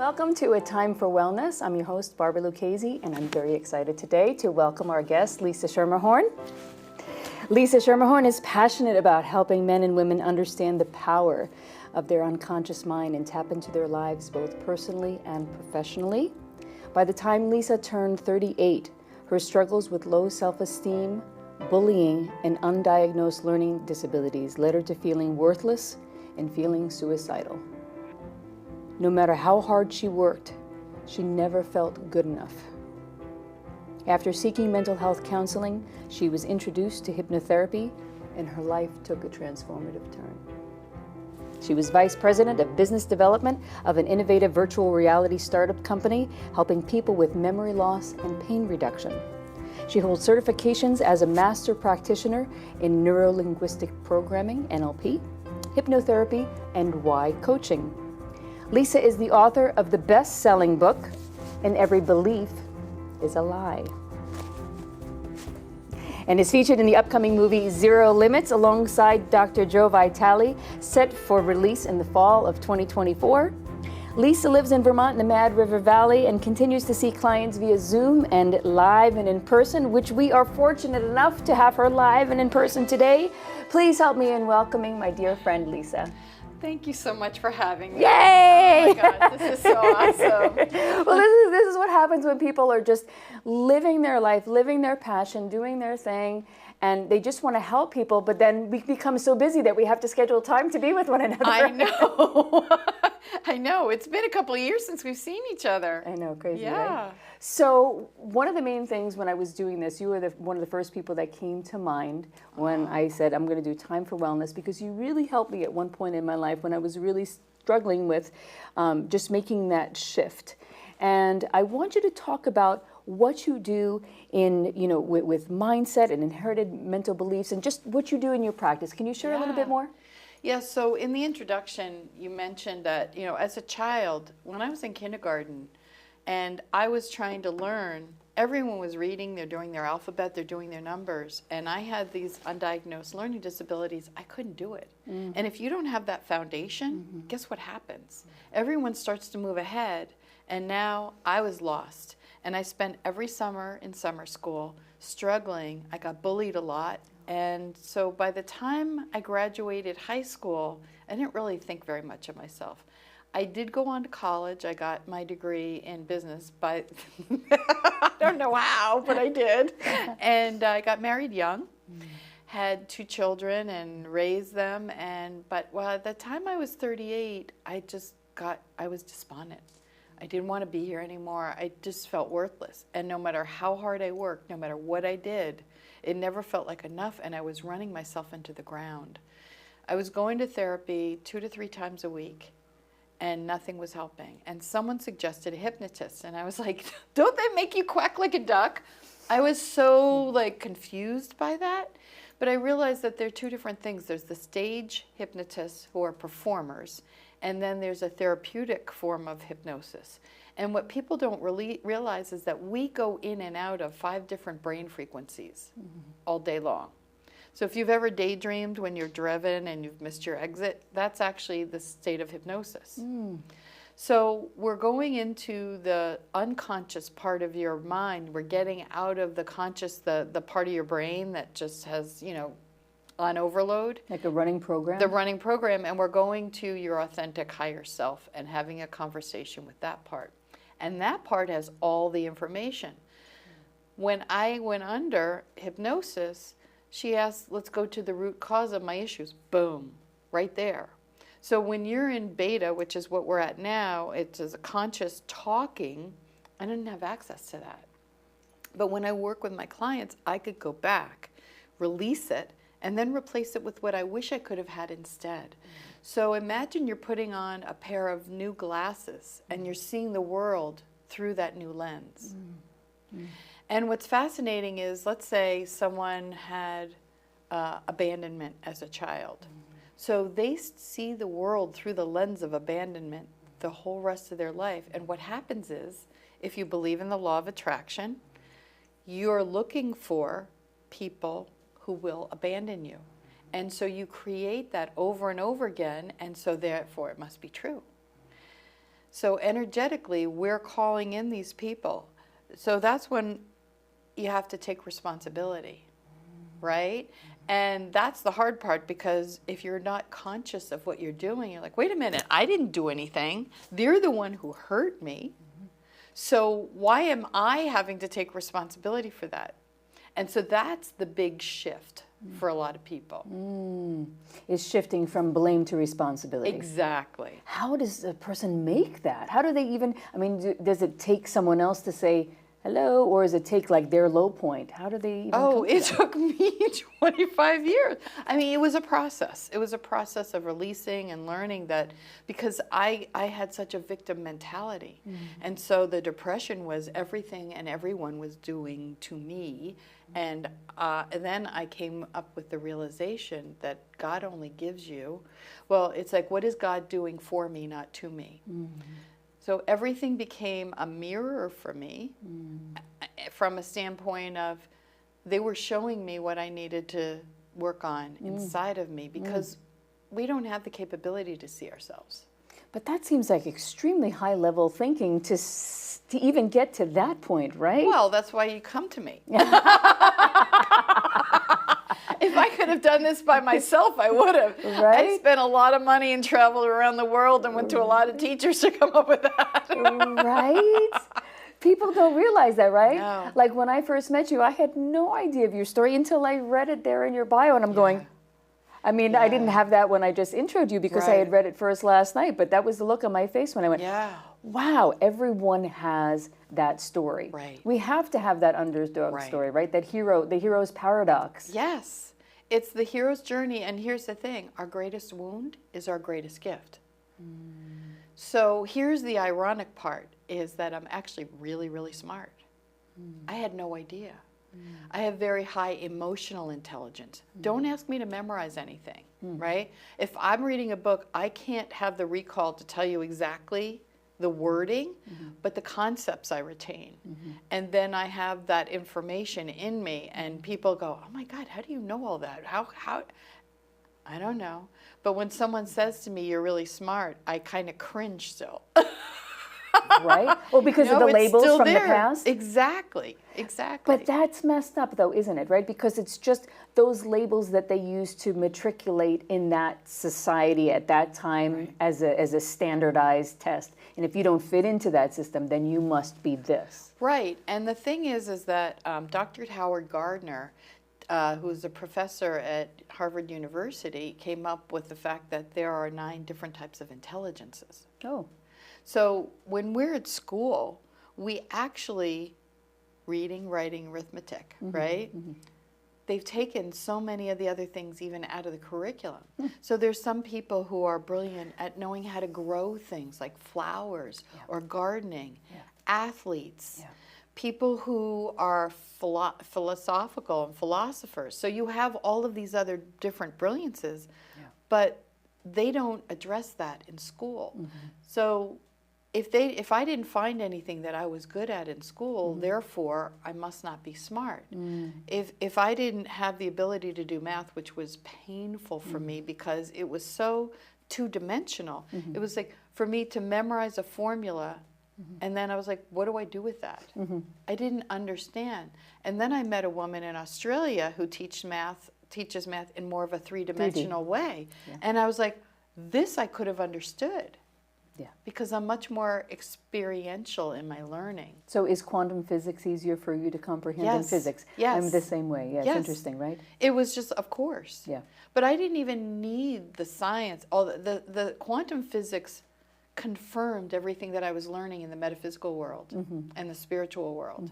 Welcome to A Time for Wellness. I'm your host, Barbara Lucchese, and I'm very excited today to welcome our guest, Lisa Schermerhorn. Lisa Schermerhorn is passionate about helping men and women understand the power of their unconscious mind and tap into their lives both personally and professionally. By the time Lisa turned 38, her struggles with low self-esteem, bullying, and undiagnosed learning disabilities led her to feeling worthless and feeling suicidal. No matter how hard she worked, she never felt good enough. After seeking mental health counseling, she was introduced to hypnotherapy, and her life took a transformative turn. She was vice president of business development of an innovative virtual reality startup company, helping people with memory loss and pain reduction. She holds certifications as a master practitioner in neuro-linguistic programming, NLP, hypnotherapy, and Y coaching. Lisa is the author of the best-selling book, And Every Belief is a Lie, and is featured in the upcoming movie Zero Limits alongside Dr. Joe Vitale, set for release in the fall of 2024. Lisa lives in Vermont in the Mad River Valley and continues to see clients via Zoom and live and in person, which we are fortunate enough to have her live and in person today. Please help me in welcoming my dear friend, Lisa. Thank you so much for having me. Yay! Oh my God, this is so awesome. Well, this is what happens when people are just living their life, living their passion, doing their thing, and they just want to help people, but then we become so busy that we have to schedule time to be with one another. I know. I know. It's been a couple of years since we've seen each other. I know, crazy, Yeah. right? So one of the main things when I was doing this, you were one of the first people that came to mind when I said, I'm going to do Time for Wellness, because you really helped me at one point in my life when I was really struggling with just making that shift. And I want you to talk about what you do in, with mindset and inherited mental beliefs and just what you do in your practice. Can you share a little bit more? Yeah, so in the introduction, you mentioned that, as a child, when I was in kindergarten and I was trying to learn, everyone was reading, they're doing their alphabet, they're doing their numbers, and I had these undiagnosed learning disabilities. I couldn't do it. And if you don't have that foundation, guess what happens? Everyone starts to move ahead, and now I was lost. And I spent every summer in summer school struggling. I got bullied a lot. And so by the time I graduated high school, I didn't really think very much of myself. I did go on to college. I got my degree in business by, I don't know how, but I did. And I got married young, had 2 children and raised them. But at the time I was 38, I was despondent. I didn't want to be here anymore. I just felt worthless. And no matter how hard I worked, no matter what I did, it never felt like enough, and I was running myself into the ground. I was going to therapy 2 to 3 times a week, and nothing was helping. And someone suggested a hypnotist, and I was like, don't they make you quack like a duck? I was so confused by that. But I realized that there are 2 different things. There's the stage hypnotists who are performers, and then there's a therapeutic form of hypnosis. And what people don't really realize is that we go in and out of 5 different brain frequencies all day long. So if you've ever daydreamed when you're driven and you've missed your exit, that's actually the state of hypnosis. So we're going into the unconscious part of your mind. We're getting out of the conscious, the part of your brain that just has, on overload. Like a running program? The running program, and we're going to your authentic higher self and having a conversation with that part. And that part has all the information. When I went under hypnosis, she asked, let's go to the root cause of my issues. Boom, right there. So when you're in beta, which is what we're at now, it's a conscious talking, I didn't have access to that. But when I work with my clients, I could go back, release it, and then replace it with what I wish I could have had instead. So imagine you're putting on a pair of new glasses and you're seeing the world through that new lens. And what's fascinating is, let's say someone had abandonment as a child. So they see the world through the lens of abandonment the whole rest of their life. And what happens is, if you believe in the law of attraction, you're looking for people who will abandon you. And so you create that over and over again, and so therefore it must be true. So energetically, we're calling in these people. So that's when you have to take responsibility, right? And that's the hard part, because if you're not conscious of what you're doing, you're like, wait a minute, I didn't do anything. They're the one who hurt me. So why am I having to take responsibility for that? And so that's the big shift for a lot of people. Is shifting from blame to responsibility. Exactly. How does a person make that? How do they even, I mean, does it take someone else to say hello, or does it take like their low point? How do they even come to it that? took me 25 years. I mean, it was a process. It was a process of releasing and learning that, because I had such a victim mentality. And so the depression was everything and everyone was doing to me. And then I came up with the realization that God only gives you, well, it's like, what is God doing for me, not to me? So everything became a mirror for me from a standpoint of they were showing me what I needed to work on inside of me, because we don't have the capability to see ourselves. But that seems like extremely high level thinking to even get to that point, right? Well, that's why you come to me. If I could have done this by myself, I would have. Right? I spent a lot of money and traveled around the world and went to a lot of teachers to come up with that. Right? People don't realize that, right? No. Like when I first met you, I had no idea of your story until I read it there in your bio, and I'm going, I mean, I didn't have that when I just introed you, because I had read it first last night, but that was the look on my face when I went, wow, everyone has that story. Right. We have to have that underdog story, right? That hero, the hero's paradox. Yes. It's the hero's journey, and here's the thing. Our greatest wound is our greatest gift. So here's the ironic part, is that I'm actually really, really smart. I had no idea. I have very high emotional intelligence. Don't ask me to memorize anything, right? If I'm reading a book, I can't have the recall to tell you exactly the wording, but the concepts I retain. And then I have that information in me, and people go, oh my God, how do you know all that? How, I don't know. But when someone says to me, you're really smart, I kind of cringe still. Right? Well, because of the labels from the past? Exactly. But that's messed up, though, isn't it? Right? Because it's just those labels that they use to matriculate in that society at that time as a standardized test. And if you don't fit into that system, then you must be this. Right. And the thing is that Dr. Howard Gardner, who's a professor at Harvard University, came up with the fact that there are 9 different types of intelligences. Oh. So when we're at school, we actually, reading, writing, arithmetic, right? They've taken so many of the other things even out of the curriculum. So there's some people who are brilliant at knowing how to grow things like flowers or gardening, athletes, people who are philosophical and philosophers. So you have all of these other different brilliances, but they don't address that in school. So if I didn't find anything that I was good at in school, therefore I must not be smart. If I didn't have the ability to do math, which was painful for me because it was so two-dimensional, it was like for me to memorize a formula, and then I was like, what do I do with that? I didn't understand. And then I met a woman in Australia who teaches math in more of a three-dimensional way. And I was like, this I could have understood. Because I'm much more experiential in my learning. So is quantum physics easier for you to comprehend than physics? I'm the same way. It's interesting, right? It was just, of course. But I didn't even need the science. All the quantum physics confirmed everything that I was learning in the metaphysical world and the spiritual world.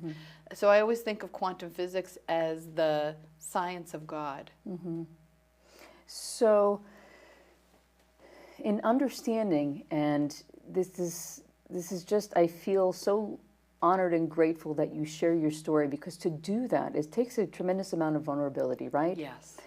So I always think of quantum physics as the science of God. So in understanding, and this is just, I feel so honored and grateful that you share your story, because to do that, it takes a tremendous amount of vulnerability, right? Yes.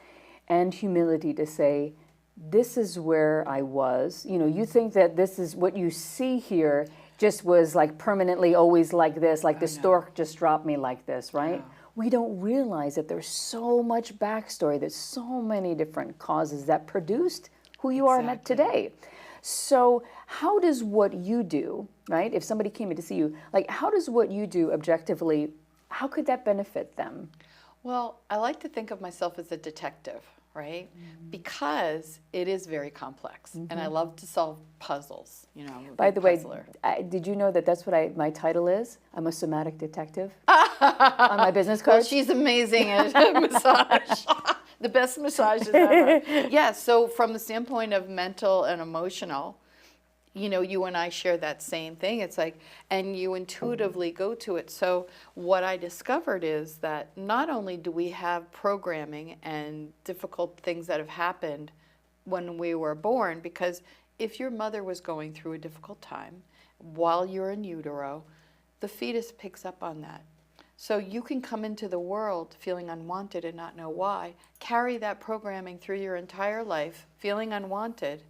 And humility to say, this is where I was. You know, you think that this is what you see here just was like permanently always like this, like the stork just dropped me like this, right? We don't realize that there's so much backstory, there's so many different causes that produced who you are today. So how does what you do, right? If somebody came in to see you, like how does what you do objectively, how could that benefit them? Well, I like to think of myself as a detective, right? Because it is very complex, and I love to solve puzzles. You know, I'm a By big the way, puzzler. did you know that that's what my title is? I'm a somatic detective on my business card. Well, she's amazing at massage. The best massages ever. Yeah, so from the standpoint of mental and emotional, you know, you and I share that same thing. It's like, and you intuitively go to it. So what I discovered is that not only do we have programming and difficult things that have happened when we were born, because if your mother was going through a difficult time while you're in utero, the fetus picks up on that. So you can come into the world feeling unwanted and not know why, carry that programming through your entire life, feeling unwanted,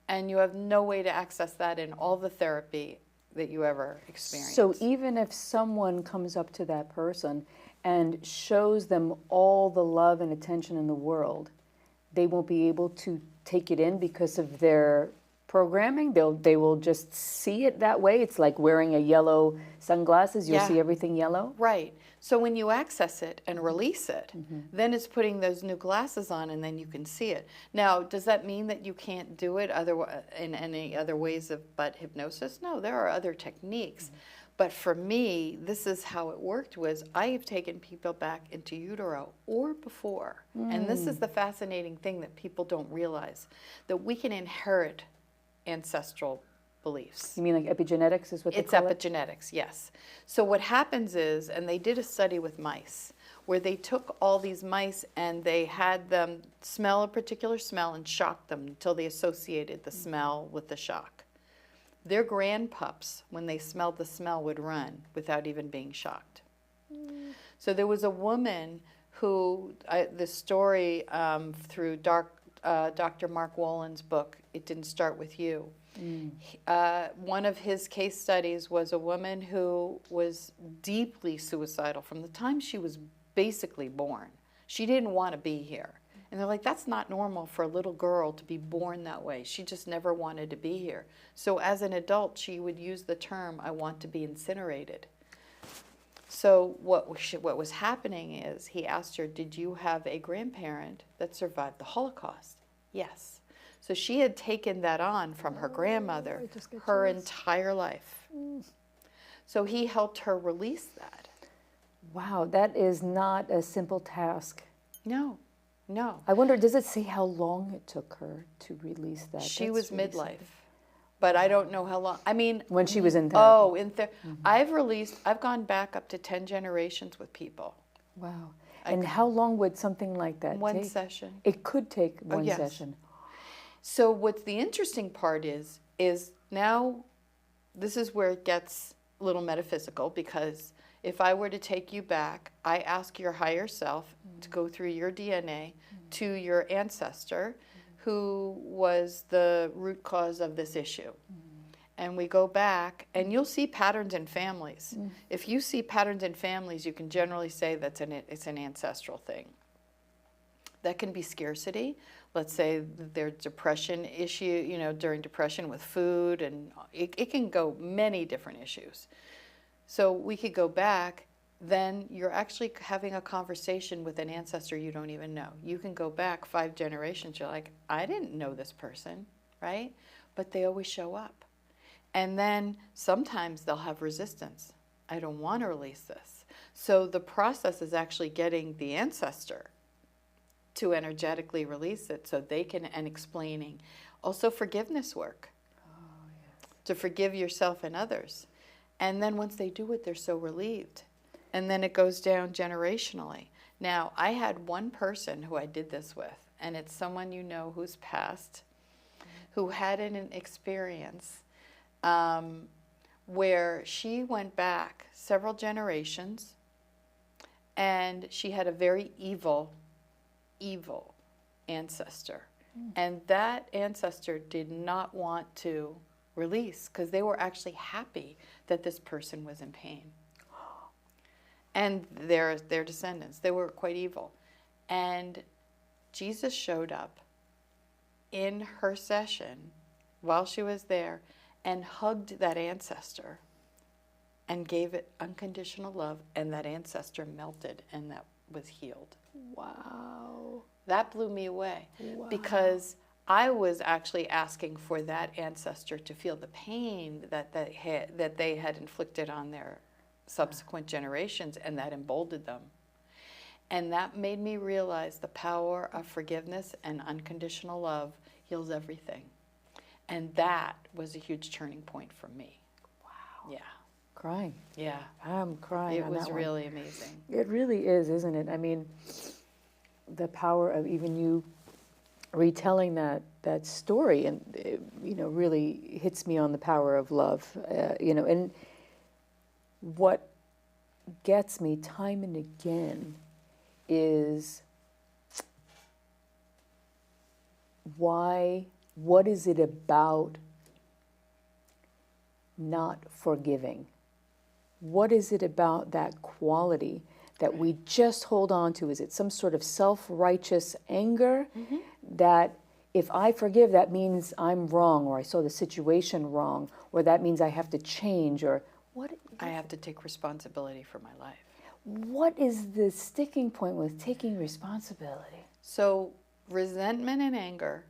and you have no way to access that in all the therapy that you ever experienced. So even if someone comes up to that person and shows them all the love and attention in the world, they won't be able to take it in because of their programming. They will just see it that way. It's like wearing a yellow sunglasses. You'll see everything yellow. Right. So when you access it and release it, then it's putting those new glasses on, and then you can see it. Now, does that mean that you can't do it in any other ways but hypnosis? No, there are other techniques. But for me, this is how it worked was I have taken people back into utero or before. And this is the fascinating thing that people don't realize, that we can inherit ancestral beliefs. You mean like epigenetics is what they It's call it? epigenetics, yes. So what happens is, and they did a study with mice, where they took all these mice and they had them smell a particular smell and shocked them until they associated the smell with the shock. Their grandpups, when they smelled the smell, would run without even being shocked. So there was a woman who, the story through Dr. Mark Wolyn's book, It Didn't Start With You. One of his case studies was a woman who was deeply suicidal from the time she was basically born. She didn't want to be here. And they're like, that's not normal for a little girl to be born that way. She just never wanted to be here. So as an adult, she would use the term, I want to be incinerated. So what was happening is he asked her, did you have a grandparent that survived the Holocaust? Yes. So she had taken that on from her grandmother her entire life. So he helped her release that. Wow, that is not a simple task. No, no. I wonder, does it say how long it took her to release that? She was midlife, but I don't know how long. I mean, when she was in therapy. Oh, in therapy. I've gone back up to 10 generations with people. Wow. And how long would something like that take? One session. It could take one yes. session. So what's the interesting part is now this is where it gets a little metaphysical, because if I were to take you back, I ask your higher self to go through your DNA to your ancestor who was the root cause of this issue. And we go back, and you'll see patterns in families. If you see patterns in families, you can generally say it's an ancestral thing. That can be scarcity. Let's say there's depression issue, during depression with food, and it can go many different issues. So we could go back, then you're actually having a conversation with an ancestor you don't even know. You can go back 5 generations, you're like, I didn't know this person, right? But they always show up. And then sometimes they'll have resistance. I don't want to release this. So the process is actually getting the ancestor to energetically release it so they can, and explaining. Also forgiveness work. Oh, yes. To forgive yourself and others. And then once they do it, they're so relieved. And then it goes down generationally. Now, I had one person who I did this with, and it's someone you know who's passed, who had an experience where she went back several generations, and she had a very evil ancestor. And that ancestor did not want to release because they were actually happy that this person was in pain. And their descendants, they were quite evil. And Jesus showed up in her session while she was there and hugged that ancestor and gave it unconditional love, and that ancestor melted and that was healed. Wow. That blew me away. Wow. Because I was actually asking for that ancestor to feel the pain that they had inflicted on their subsequent generations, and that emboldened them. And that made me realize the power of forgiveness and unconditional love heals everything. And that was a huge turning point for me. Wow. Yeah. Crying. Yeah. I'm crying It on was that really amazing. It really is, isn't it? I mean, the power of even you retelling that story, and really hits me on the power of love. And what gets me time and again is what is it about not forgiving? What is it about that quality that we just hold on to? Is it some sort of self-righteous anger that if I forgive, that means I'm wrong, or I saw the situation wrong, or that means I have to change, or what? I have to take responsibility for my life. What is the sticking point with taking responsibility? So resentment and anger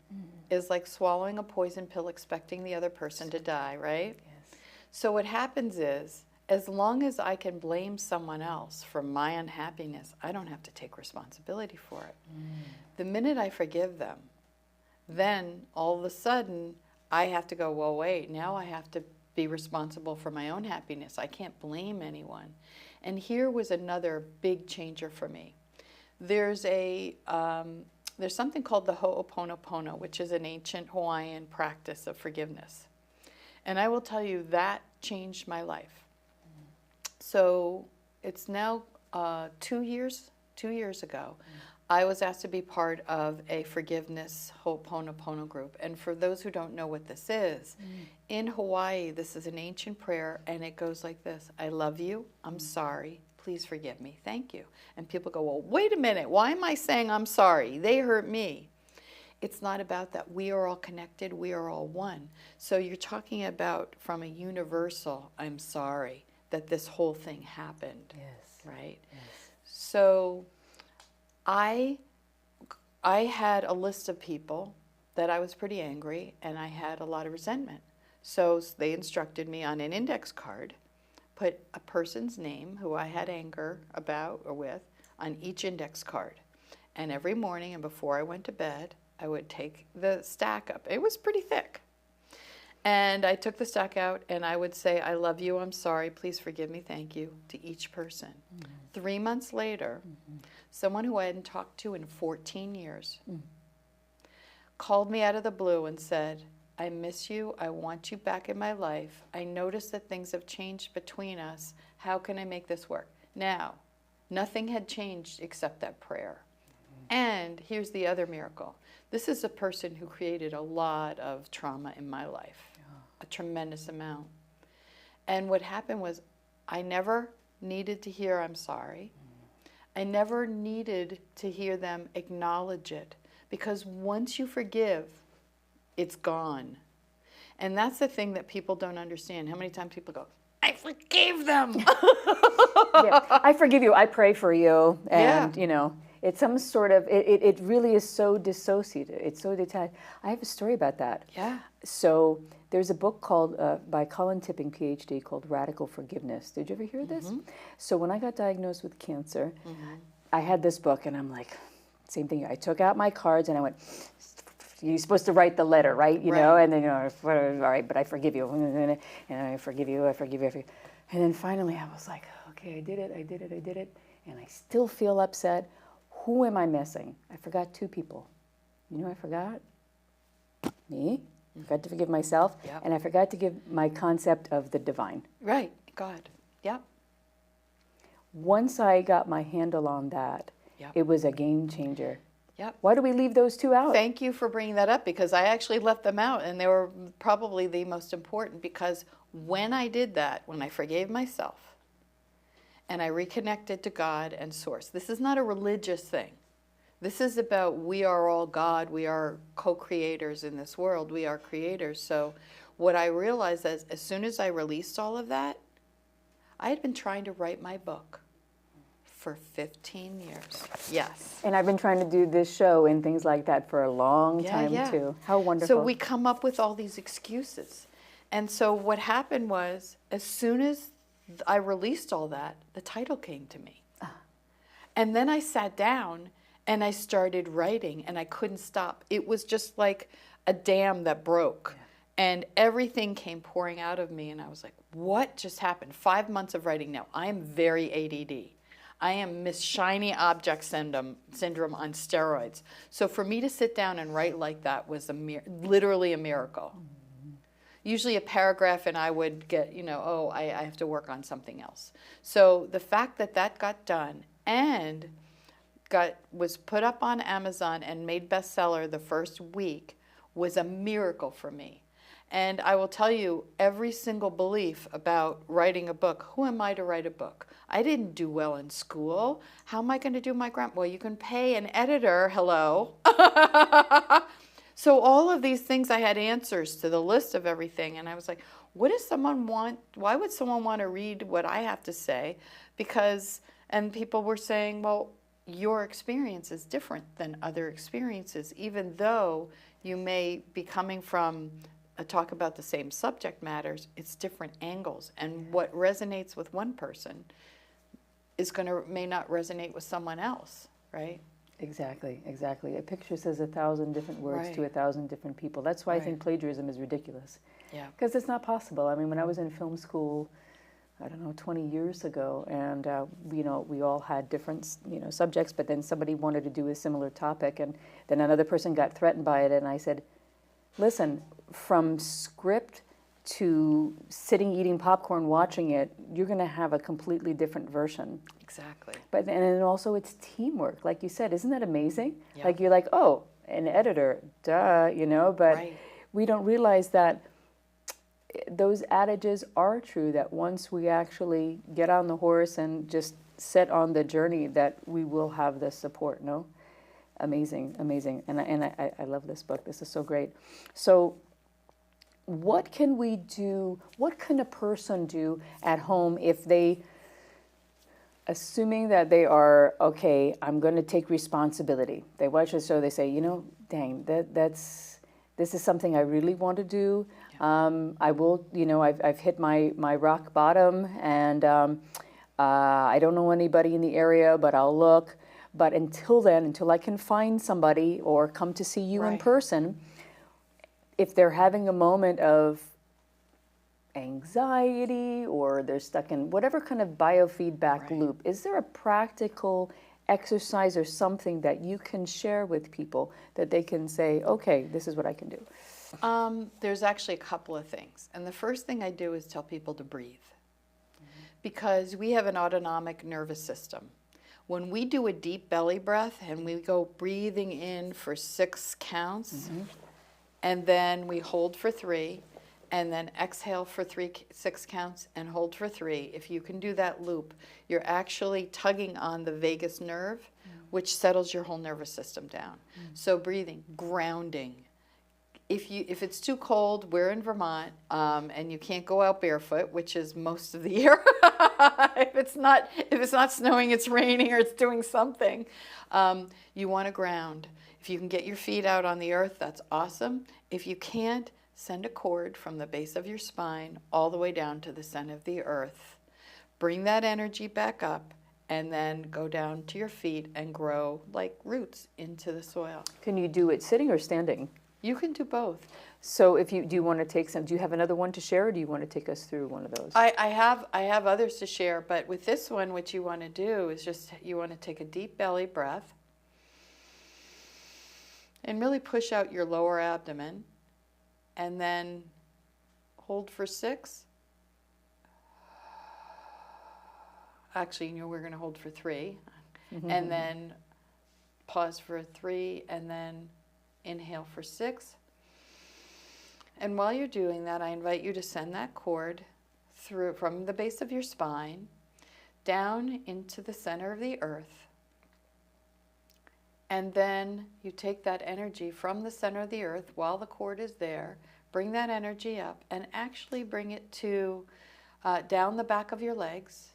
is like swallowing a poison pill expecting the other person to die, right? Yes. So what happens is, as long as I can blame someone else for my unhappiness, I don't have to take responsibility for it. The minute I forgive them, then all of a sudden I have to go, well, wait, now I have to be responsible for my own happiness. I can't blame anyone. And here was another big changer for me. There's something called the Ho'oponopono, which is an ancient Hawaiian practice of forgiveness. And I will tell you, that changed my life. So it's now 2 years ago, I was asked to be part of a forgiveness Ho'oponopono group. And for those who don't know what this is, in Hawaii, this is an ancient prayer, and it goes like this: I love you, I'm sorry, please forgive me, thank you. And people go, well, wait a minute, why am I saying I'm sorry? They hurt me. It's not about that. We are all connected, we are all one. So you're talking about from a universal, I'm sorry that this whole thing happened. Yes. Right? Yes. So I had a list of people that I was pretty angry, and I had a lot of resentment. So they instructed me on an index card, put a person's name who I had anger about or with on each index card. And every morning and before I went to bed, I would take the stack up. It was pretty thick. And I took the stack out and I would say, I love you, I'm sorry, please forgive me, thank you, to each person. 3 months later, someone who I hadn't talked to in 14 years called me out of the blue and said, I miss you, I want you back in my life. I noticed that things have changed between us. How can I make this work? Now, nothing had changed except that prayer. And here's the other miracle. This is a person who created a lot of trauma in my life, a tremendous amount. And what happened was I never needed to hear I'm sorry. I never needed to hear them acknowledge it, because once you forgive, it's gone. And that's the thing that people don't understand. How many times people go, I forgave them. Yeah, I forgive you, I pray for you, and it's some sort of, it really is so dissociated, it's so detached. I have a story about that. Yeah. So there's a book called, by Colin Tipping, PhD, called Radical Forgiveness. Did you ever hear this? So when I got diagnosed with cancer, I had this book, and I'm like, same thing. I took out my cards, and I went, you're supposed to write the letter, right? You know, and then, all right, but I forgive you, and I forgive you, I forgive you. And then finally I was like, okay, I did it, and I still feel upset. Who am I missing? I forgot 2 people. You know who I forgot? Me. I forgot to forgive myself, and I forgot to give my concept of the divine. Right, God. Yep. Once I got my handle on that, it was a game changer. Yep. Why do we leave those 2 out? Thank you for bringing that up, because I actually left them out, and they were probably the most important, because when I did that, when I forgave myself and I reconnected to God and Source, this is not a religious thing. This is about we are all God. We are co-creators in this world. We are creators. So what I realized is as soon as I released all of that, I had been trying to write my book for 15 years. Yes. And I've been trying to do this show and things like that for a long time too. How wonderful. So we come up with all these excuses. And so what happened was, as soon as I released all that, the title came to me. And then I sat down and I started writing and I couldn't stop. It was just like a dam that broke. And everything came pouring out of me and I was like, what just happened? 5 months of writing now. I am very ADD. I am Miss Shiny Object Syndrome on steroids. So for me to sit down and write like that was literally a miracle. Usually a paragraph and I would get, I have to work on something else. So the fact that that got done and was put up on Amazon and made bestseller the first week was a miracle for me. And I will tell you, every single belief about writing a book, who am I to write a book? I didn't do well in school. How am I going to do my grant? Well, you can pay an editor, hello. So all of these things, I had answers to the list of everything. And I was like, what does someone want? Why would someone want to read what I have to say? And people were saying, well, your experience is different than other experiences, even though you may be coming from talk about the same subject matters, it's different angles. And what resonates with one person may not resonate with someone else, right? Exactly. A picture says 1,000 different words to 1,000 different people. That's why I think plagiarism is ridiculous. Yeah. Because it's not possible. I mean, when I was in film school, 20 years ago, and we all had different, subjects, but then somebody wanted to do a similar topic, and then another person got threatened by it, and I said, listen, from script to sitting eating popcorn watching it, you're going to have a completely different version. Exactly. But then also it's teamwork, like you said. Isn't that amazing? Yeah. Like you're like, oh, an editor, duh, but we don't realize that those adages are true, that once we actually get on the horse and just set on the journey, that we will have the support, no? Amazing. And I love this book. This is so great. So what can we do, what can a person do at home if they, assuming that they are, okay, I'm going to take responsibility. They watch the show, they say, dang, this is something I really want to do. I will, I've hit my rock bottom, and I don't know anybody in the area, but I'll look. But until then, until I can find somebody or come to see you in person, if they're having a moment of anxiety or they're stuck in whatever kind of biofeedback loop, is there a practical exercise or something that you can share with people that they can say, okay, this is what I can do? There's actually a couple of things. And the first thing I do is tell people to breathe. Because we have an autonomic nervous system. When we do a deep belly breath and we go breathing in for 6 counts, and then we hold for 3, and then exhale for 6 counts and hold for 3. If you can do that loop, you're actually tugging on the vagus nerve, which settles your whole nervous system down. So breathing, grounding. If it's too cold, we're in Vermont, and you can't go out barefoot, which is most of the year. if it's not snowing, it's raining, or it's doing something. You want to ground. If you can get your feet out on the earth, that's awesome. If you can't, send a cord from the base of your spine all the way down to the center of the earth. Bring that energy back up, and then go down to your feet and grow like roots into the soil. Can you do it sitting or standing? You can do both. So do you want to take some, do you have another one to share, or do you want to take us through one of those? I have others to share, but with this one, what you want to do is just, you want to take a deep belly breath and really push out your lower abdomen, and then hold for 6. Actually, we're going to hold for 3, and then pause for 3, and then inhale for 6. And while you're doing that, I invite you to send that cord through from the base of your spine down into the center of the earth, And then you take that energy from the center of the earth while the cord is there, bring that energy up, and actually bring it to down the back of your legs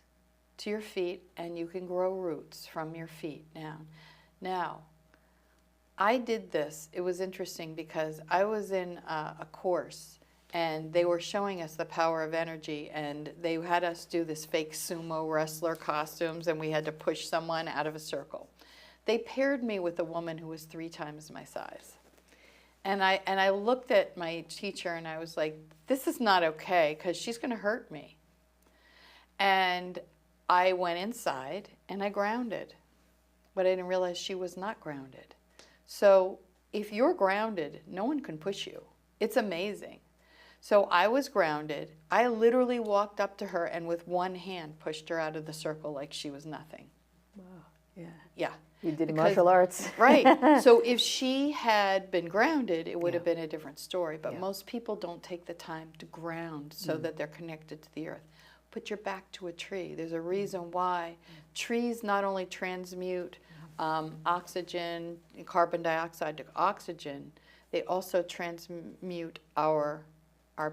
to your feet, and you can grow roots from your feet down. Now, I did this. It was interesting because I was in a course, and they were showing us the power of energy, and they had us do this fake sumo wrestler costumes, and we had to push someone out of a circle. They paired me with a woman who was 3 times my size. And I looked at my teacher, and I was like, this is not okay, because she's going to hurt me. And I went inside, and I grounded. But I didn't realize she was not grounded. So if you're grounded, no one can push you. It's amazing. So I was grounded. I literally walked up to her and with one hand pushed her out of the circle like she was nothing. Wow. Yeah. Yeah. You did martial arts. Right. So if she had been grounded, it would have been a different story. But most people don't take the time to ground so that they're connected to the earth. Put your back to a tree. There's a reason why trees not only transmute oxygen, carbon dioxide to oxygen, they also transmute our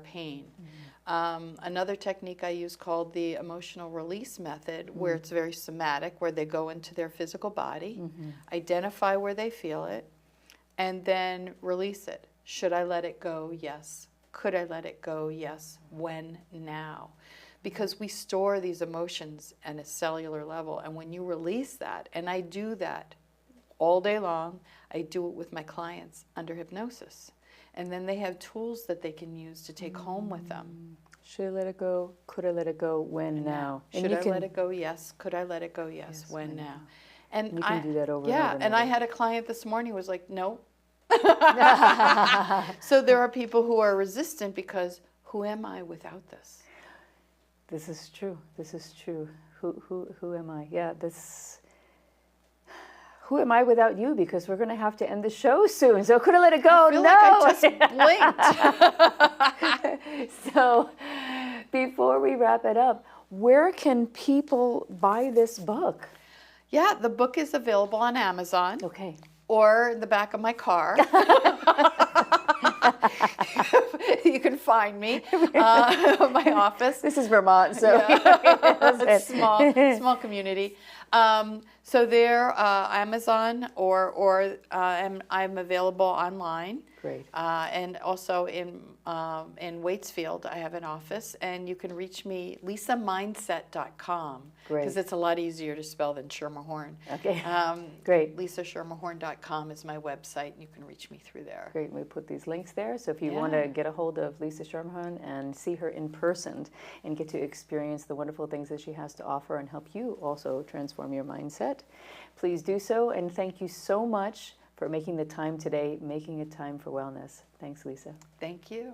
pain. Another technique I use called the emotional release method, where it's very somatic, where they go into their physical body, identify where they feel it, and then release it. Should I let it go? Yes. Could I let it go? Yes. When? Now. Because we store these emotions at a cellular level, and when you release that, and I do that all day long, I do it with my clients under hypnosis. And then they have tools that they can use to take home with them. Should I let it go? Could I let it go? When? Now? Should I let it go? Yes. Could I let it go? Yes. When? Now? And you can do that over yeah, and over. And I had a client this morning who was like, no. So there are people who are resistant because who am I without this? This is true. This is true. Who am I? Yeah, this... Who am I without you? Because we're going to have to end the show soon. So could I let it go? I feel No. like I just blinked. So before we wrap it up, where can people buy this book? Yeah, the book is available on Amazon. Okay. Or in the back of my car. You can find me, my office. This is Vermont, so It's small community. So there, Amazon, or I'm available online. Great. And also in Waitsfield, I have an office, and you can reach me lisamindset.com. Great. Because it's a lot easier to spell than Schermerhorn. Okay. Great. LisaSchermerhorn.com is my website, and you can reach me through there. Great. We put these links there. So if you want to get a hold of Lisa Schermerhorn and see her in person and get to experience the wonderful things that she has to offer and help you also transform your mindset, please do so. And thank you so much for making the time today, making a time for wellness. Thanks, Lisa. Thank you.